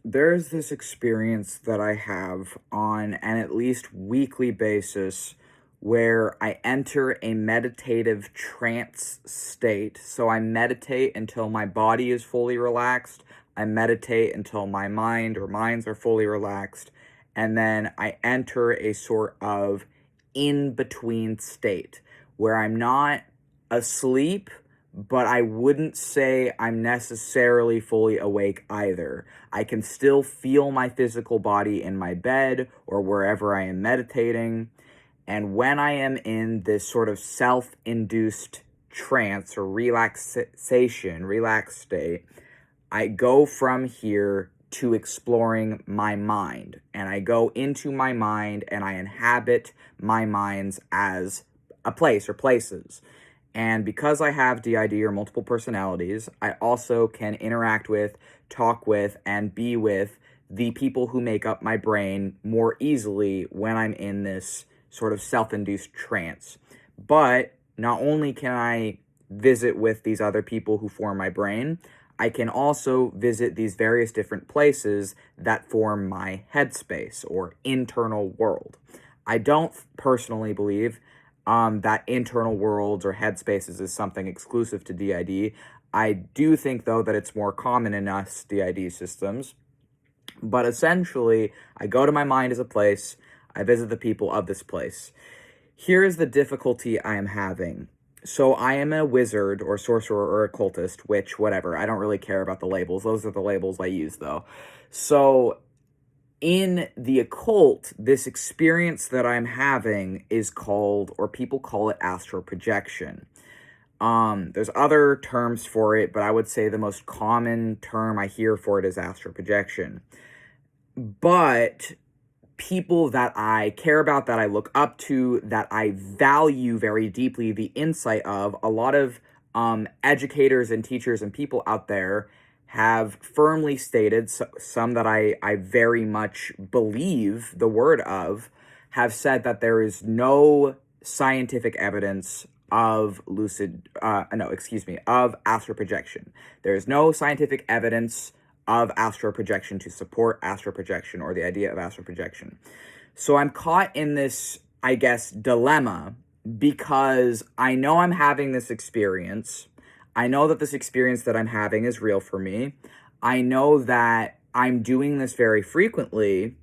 There's this experience that I have on an at least weekly basis where I enter a meditative trance state. So I meditate until my body is fully relaxed. I meditate until my mind or minds are fully relaxed. And then I enter a sort of in between state where I'm not asleep, but I wouldn't say I'm necessarily fully awake either. I can still feel my physical body in my bed or wherever I am meditating. And when I am in this sort of self-induced trance or relaxed state, I go from here to exploring my mind. And I go into my mind and I inhabit my minds as a place or places. And because I have DID or multiple personalities, I also can interact with, talk with, and be with the people who make up my brain more easily when I'm in this sort of self-induced trance. But not only can I visit with these other people who form my brain, I can also visit these various different places that form my headspace or internal world. I don't personally believe that internal worlds or headspaces is something exclusive to DID. I do think, though, that it's more common in us DID systems. But essentially, I go to my mind as a place, I visit the people of this place. Here is the difficulty I am having. So I am a wizard or sorcerer or occultist, which, whatever, I don't really care about the labels. Those are the labels I use, though. So in the occult, this experience that I'm having is called, or people call it, astral projection. There's other terms for it, but I would say the most common term I hear for it is astral projection. But people that I care about, that I look up to, that I value very deeply the insight of, a lot of educators and teachers and people out there have firmly stated, some that I very much believe the word of, have said that there is no scientific evidence of of astral projection. There is no scientific evidence of astral projection to support astral projection or the idea of astral projection. So I'm caught in this, I guess, dilemma, because I know I'm having this experience. I know that this experience that I'm having is real for me. I know that I'm doing this very frequently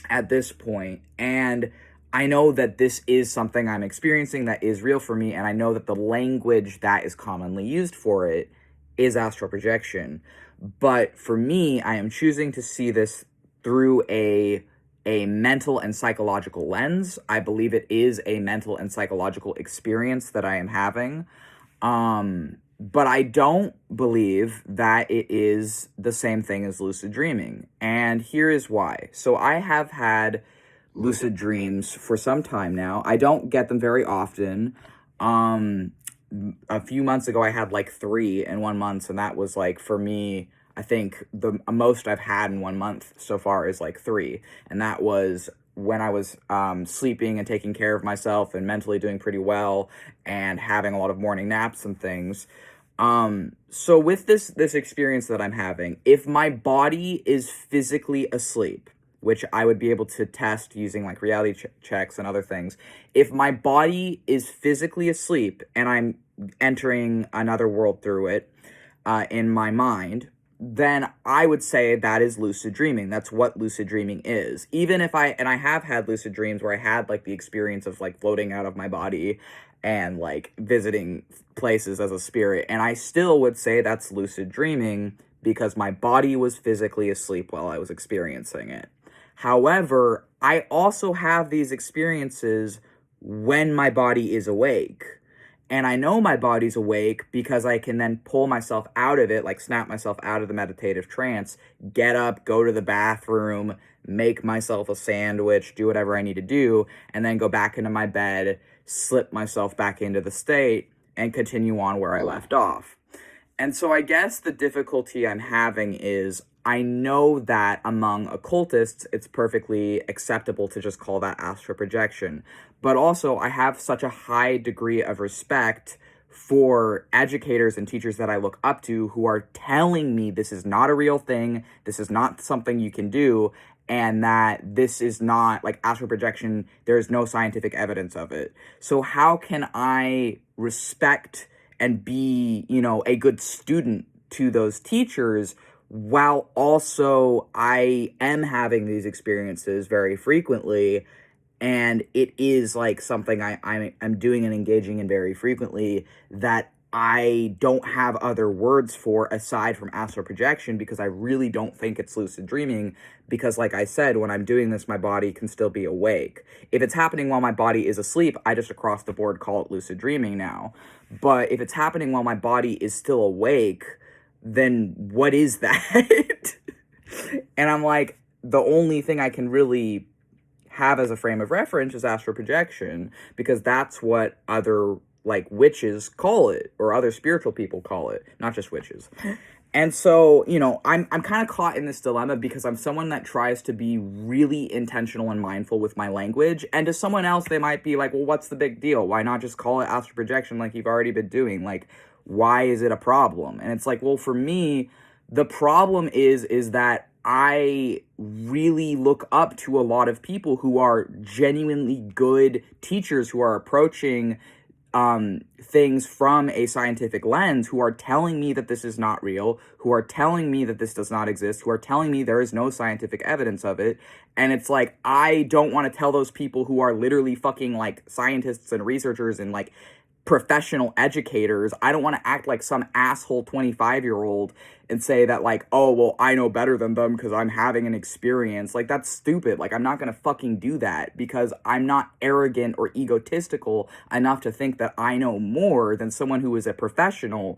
at this point, and I know that this is something I'm experiencing that is real for me, and I know that the language that is commonly used for it is astral projection. But for me, I am choosing to see this through a mental and psychological lens. I believe it is a mental and psychological experience that I am having. But I don't believe that it is the same thing as lucid dreaming. And here is why. So I have had lucid dreams for some time now. I don't get them very often. A few months ago, I had like 3 in 1 month, and that was like, for me, I think the most I've had in 1 month so far is like 3. And that was when I was sleeping and taking care of myself and mentally doing pretty well and having a lot of morning naps and things. So with this experience that I'm having, if my body is physically asleep, which I would be able to test using like reality checks and other things, if my body is physically asleep and I'm entering another world through it in my mind, then I would say that is lucid dreaming. That's what lucid dreaming is. Even if I have had lucid dreams where I had like the experience of like floating out of my body and like visiting places as a spirit, and I still would say that's lucid dreaming because my body was physically asleep while I was experiencing it. However, I also have these experiences when my body is awake. And I know my body's awake because I can then pull myself out of it, like snap myself out of the meditative trance, get up, go to the bathroom, make myself a sandwich, do whatever I need to do, and then go back into my bed, slip myself back into the state, and continue on where I left off. And so I guess the difficulty I'm having is I know that among occultists, it's perfectly acceptable to just call that astral projection. But also, I have such a high degree of respect for educators and teachers that I look up to who are telling me this is not a real thing, this is not something you can do, and that this is not like astral projection, there is no scientific evidence of it. So how can I respect and be, a good student to those teachers while also I am having these experiences very frequently, and it is like something I'm doing and engaging in very frequently that I don't have other words for aside from astral projection, because I really don't think it's lucid dreaming, because like I said, when I'm doing this, my body can still be awake. If it's happening while my body is asleep, I just across the board call it lucid dreaming now. But if it's happening while my body is still awake, then what is that? And I'm like, the only thing I can really have as a frame of reference is astral projection, because that's what other like witches call it, or other spiritual people call it, not just witches. And so, I'm kind of caught in this dilemma because I'm someone that tries to be really intentional and mindful with my language. And to someone else, they might be like, well, what's the big deal? Why not just call it astral projection like you've already been doing? Like, why is it a problem? And it's like, well, for me, the problem is that I really look up to a lot of people who are genuinely good teachers, who are approaching things from a scientific lens, who are telling me that this is not real, who are telling me that this does not exist, who are telling me there is no scientific evidence of it. And it's like, I don't want to tell those people who are literally fucking like scientists and researchers and like professional educators, I don't want to act like some asshole 25-year-old and say that like, oh, well, I know better than them because I'm having an experience. Like, that's stupid. Like, I'm not going to fucking do that, because I'm not arrogant or egotistical enough to think that I know more than someone who is a professional,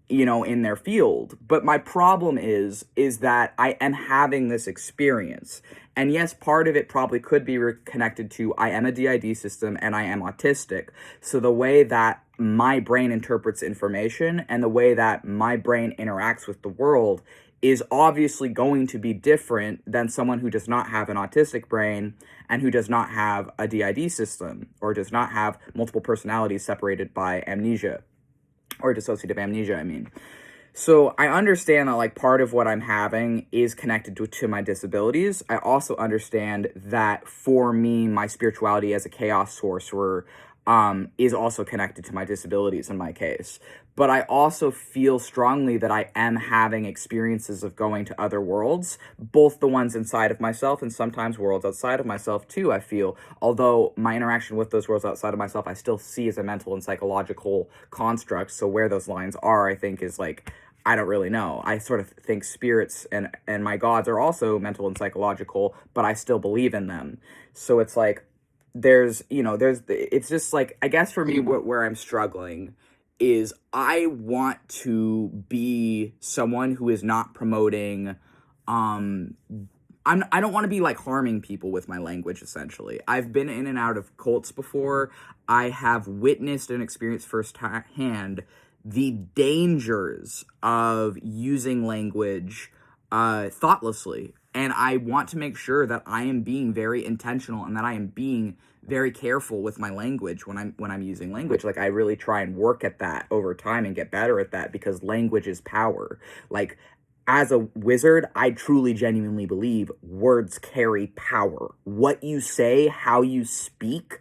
in their field. But my problem is that I am having this experience. And yes, part of it probably could be connected to I am a DID system and I am autistic. So the way that my brain interprets information and the way that my brain interacts with the world is obviously going to be different than someone who does not have an autistic brain and who does not have a DID system, or does not have multiple personalities separated by amnesia, or dissociative amnesia, I mean. So I understand that like part of what I'm having is connected to my disabilities. I also understand that for me, my spirituality as a chaos sorcerer is also connected to my disabilities in my case. But I also feel strongly that I am having experiences of going to other worlds, both the ones inside of myself and sometimes worlds outside of myself too, I feel. Although my interaction with those worlds outside of myself, I still see as a mental and psychological construct. So where those lines are, I think, is like, I don't really know. I sort of think spirits and my gods are also mental and psychological, but I still believe in them. So it's like, it's just like, I guess for me, where I'm struggling is I want to be someone who is not promoting, I don't want to be like harming people with my language, essentially. I've been in and out of cults before. I have witnessed and experienced firsthand the dangers of using language thoughtlessly. And I want to make sure that I am being very intentional and that I am being very careful with my language when I'm using language. Like, I really try and work at that over time and get better at that, because language is power. Like, as a wizard, I truly genuinely believe words carry power. What you say, how you speak,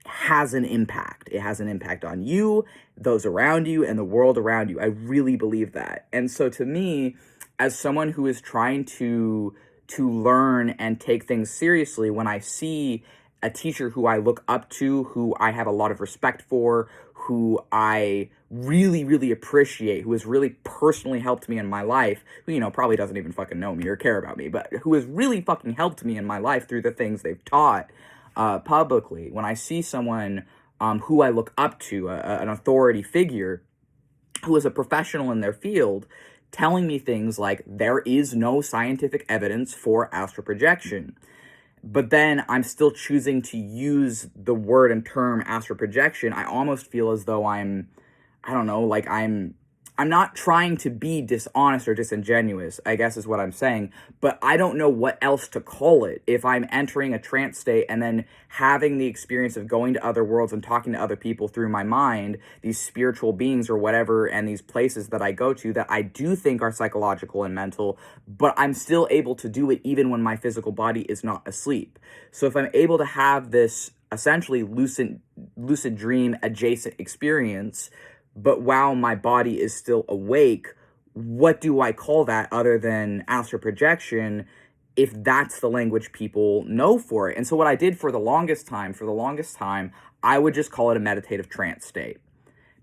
has an impact. It has an impact on you, those around you, and the world around you. I really believe that. And so to me, as someone who is trying to learn and take things seriously, when I see a teacher who I look up to, who I have a lot of respect for, who I really, really appreciate, who has really personally helped me in my life, who, probably doesn't even fucking know me or care about me, but who has really fucking helped me in my life through the things they've taught publicly. When I see someone who I look up to, an authority figure who is a professional in their field, telling me things like, there is no scientific evidence for astral projection, but then I'm still choosing to use the word and term astral projection, I almost feel as though I'm I'm not trying to be dishonest or disingenuous, I guess is what I'm saying, but I don't know what else to call it if I'm entering a trance state and then having the experience of going to other worlds and talking to other people through my mind, these spiritual beings or whatever, and these places that I go to that I do think are psychological and mental, but I'm still able to do it even when my physical body is not asleep. So if I'm able to have this essentially lucid dream adjacent experience, but while my body is still awake, what do I call that other than astral projection if that's the language people know for it? And so what I did for the longest time, I would just call it a meditative trance state.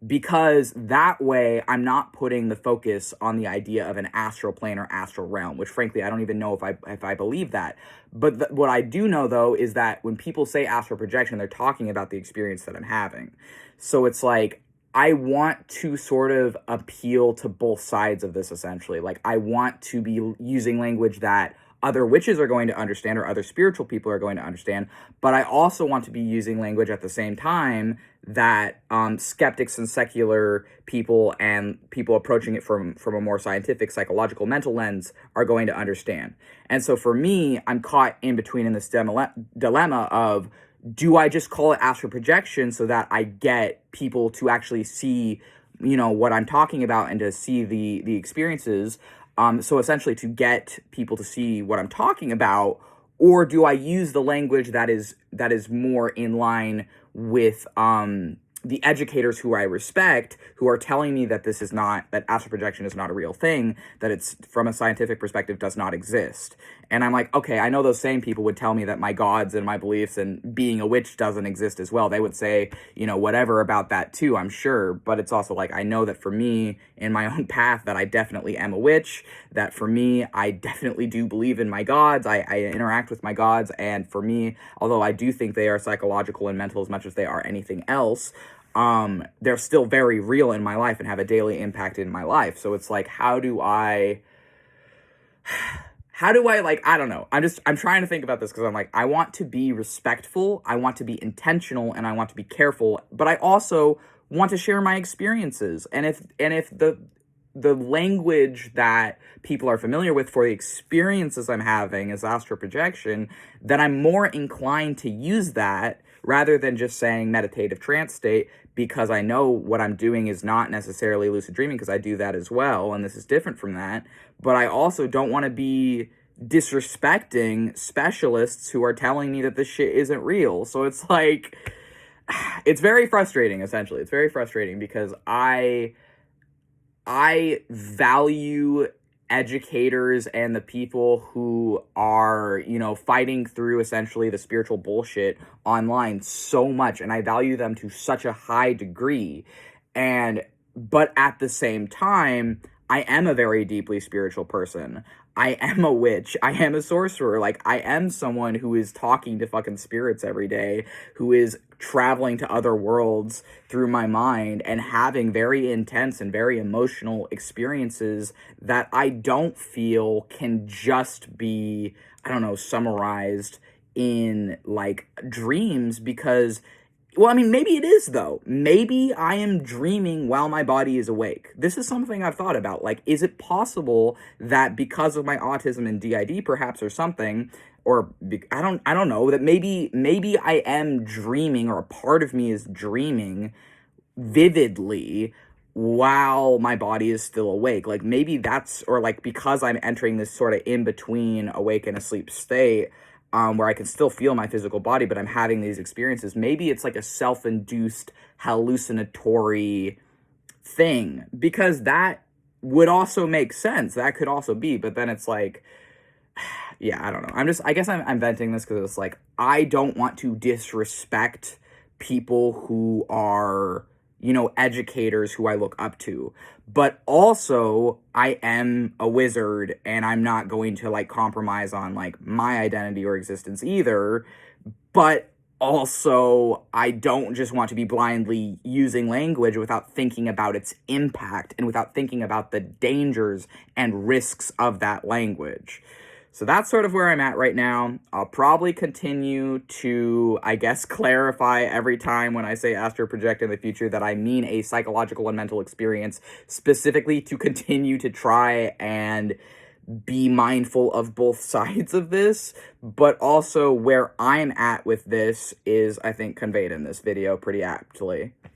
Because that way I'm not putting the focus on the idea of an astral plane or astral realm, which frankly I don't even know if I believe that. But what I do know though is that when people say astral projection, they're talking about the experience that I'm having. So it's like I want to sort of appeal to both sides of this essentially. Like I want to be using language that other witches are going to understand or other spiritual people are going to understand, but I also want to be using language at the same time that skeptics and secular people and people approaching it from a more scientific, psychological, mental lens are going to understand. And so for me, I'm caught in between in this dilemma of, do I just call it astral projection so that I get people to actually see, what I'm talking about and to see the experiences? So essentially to get people to see what I'm talking about, or do I use the language that is more in line with the educators who I respect, who are telling me that that astral projection is not a real thing, that it's from a scientific perspective does not exist. And I'm like, okay, I know those same people would tell me that my gods and my beliefs and being a witch doesn't exist as well. They would say, whatever about that too, I'm sure. But it's also like, I know that for me in my own path that I definitely am a witch, that for me, I definitely do believe in my gods. I interact with my gods. And for me, although I do think they are psychological and mental as much as they are anything else, they're still very real in my life and have a daily impact in my life. So it's like, how do I like, I don't know. I'm trying to think about this because I'm like, I want to be respectful, I want to be intentional, and I want to be careful, but I also want to share my experiences. And if the language that people are familiar with for the experiences I'm having is astral projection, then I'm more inclined to use that rather than just saying meditative trance state, because I know what I'm doing is not necessarily lucid dreaming, because I do that as well, and this is different from that. But I also don't want to be disrespecting specialists who are telling me that this shit isn't real. So it's like, it's very frustrating, essentially. It's very frustrating because I value educators and the people who are, fighting through essentially the spiritual bullshit online so much, and I value them to such a high degree. But at the same time, I am a very deeply spiritual person. I am a witch. I am a sorcerer. Like, I am someone who is talking to fucking spirits every day, who is traveling to other worlds through my mind and having very intense and very emotional experiences that I don't feel can just be, summarized in, like, dreams, because... Well, I mean, maybe it is, though. Maybe I am dreaming while my body is awake. This is something I've thought about. Like, is it possible that because of my autism and DID, perhaps, or something, I don't know, that maybe I am dreaming, or a part of me is dreaming vividly while my body is still awake. Like, maybe that's, or like, because I'm entering this sort of in-between awake and asleep state, where I can still feel my physical body, but I'm having these experiences. Maybe it's like a self-induced hallucinatory thing, because that would also make sense. That could also be, but then it's like, yeah, I don't know. I guess I'm venting this because it's like, I don't want to disrespect people who are, educators who I look up to. But also, I am a wizard, and I'm not going to, like, compromise on, like, my identity or existence either. But also, I don't just want to be blindly using language without thinking about its impact and without thinking about the dangers and risks of that language. So that's sort of where I'm at right now. I'll probably continue to, I guess, clarify every time when I say astral project in the future that I mean a psychological and mental experience, specifically to continue to try and be mindful of both sides of this, but also where I'm at with this is, I think, conveyed in this video pretty aptly.